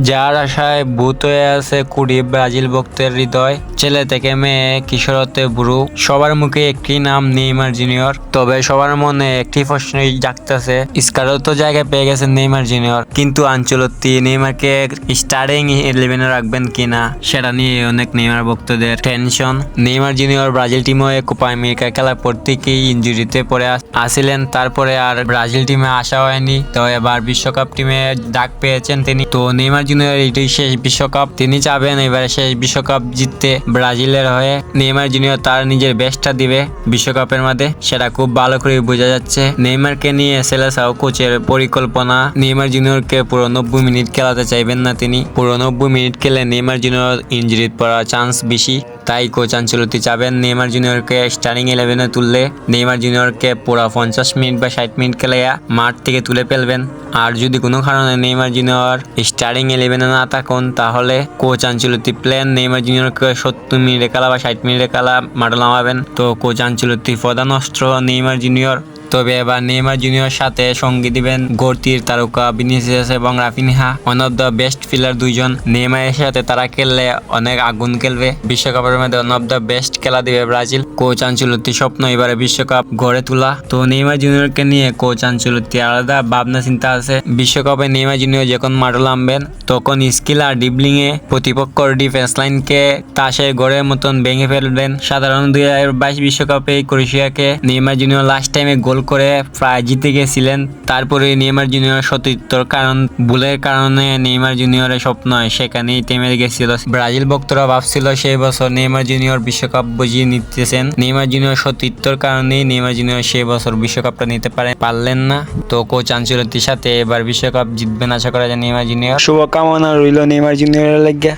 যার আশায় ভূত হয়ে আছে কুড়ি ব্রাজিল ভক্তের হৃদয়। ছেলে থেকে মেয়ে, কিশোরতে বুড়ো, সবার মুখে একটি নাম নেইমার জুনিয়র। তবে সবার মনে একটি প্রশ্নই জাগতেছে, স্কারও তো জায়গা পেয়ে গেছে নেইমার জুনিয়র, কিন্তু আনচেলত্তি নেইমারকে স্টার্টিং 11-এ রাখবেন কিনা সেটা নিয়ে অনেক নেইমার ভক্তদের টেনশন। নেইমার জুনিয়র ব্রাজিল টিমে কোপা আমেরিকা খেলার পর থেকেই ইনজুরিতে পড়ে আসিলেন, তারপরে আর ব্রাজিল টিমে আসা হয়নি। তো এবার বিশ্বকাপ টিমে ডাক পেয়েছেন তিনি। তো নেইমার জুনিয়র এটাই শেষ বিশ্বকাপ, তিনি চাবেন এবারে শেষ বিশ্বকাপ জিততে ব্রাজিলের হয়ে। নেইমার জুনিয়র তার নিজের বেস্টটা দিবে বিশ্বকাপের মধ্যে, সেটা খুব ভালো করে বোঝা যাচ্ছে। নেইমারকে নিয়ে সেলেসাও কোচের পরিকল্পনা, নেইমার জুনিয়রকে পুরো 90 মিনিট খেলাতে চাইবেন না তিনি। পুরো 90 মিনিট খেলে নেইমার জুনিয়র ইনজুরিতে পড়ার চান্স বেশি, তাই কোচ আনচেলত্তি চাবেন নেইমার জুনিয়রকে স্টার্টিং 11-এ তুললে নেইমার জুনিয়রকে পুরো 50 মিনিট বা 60 মিনিট খেলে মাঠ থেকে তুলে ফেলবেন। আর যদি কোনো কারণে নেইমার জুনিয়র স্টার্টিং 11-এ না থাকুন, তাহলে কোচ আনচেলত্তি প্ল্যান নেইমার জুনিয়রকে 70 মিনিটে খেলা বা 60 মিনিটে খেলা মাঠে নামাবেন। তো কোচ আনচেলত্তির প্রধান অস্ত্র নেইমার জুনিয়র। তবে এবার নেইমার জুনিয়র সাথে সঙ্গী দিবেন গর্তির তারকা ভিনিসিয়াস এবং Raphinha, one of the best player দুইজন। নেইমারের সাথে তারা খেললে অনেক আগুন খেলবে। বিশ্বকাপের মধ্যে ওয়ান অফ দ্য বেস্ট খেলা দিবে ব্রাজিল। কোচ আনচেলত্তির স্বপ্ন এবারে বিশ্বকাপ গড়ে তোলা। তো নেইমার জুনিয়রকে নিয়ে কোচ আনচেলত্তি আলাদা ভাবনা চিন্তা আছে। বিশ্বকাপে নেইমার জুনিয়র যখন মাঠে নামবেন তখন স্কিল আর ড্রিবলিং এ প্রতিপক্ষর ডিফেন্স লাইনকে তাসের গড়ের মতন ভেঙে ফেলবেন। সাধারণ 2022 বিশ্বকাপে ক্রোয়েশিয়াকে নেইমার জুনিয়র লাস্ট টাইমে গোল করে প্রায় জিতে গেছিলেন। তারপরে নেইমার জুনিয়র সতীর্থর ভুলের কারণে নেইমার জুনিয়রের স্বপ্ন সেখানেই থেমে গেছিল। ব্রাজিল ভক্তরা ভাবছিল সেই বছর নেইমার জুনিয়র বিশ্বকাপ বুঝিয়ে নিতেছেন। নেইমার জুনিয়র সতীর্থর কারণেই নেইমার জুনিয়র সেই বছর বিশ্বকাপটা নিতে পারলেন না। তো কোচ আনচেলত্তির সাথে এবার বিশ্বকাপ জিতবেন আশা করা যায় নেইমার জুনিয়র। শুভকামনা রইল নেইমার জুনিয়রের লাগিয়া।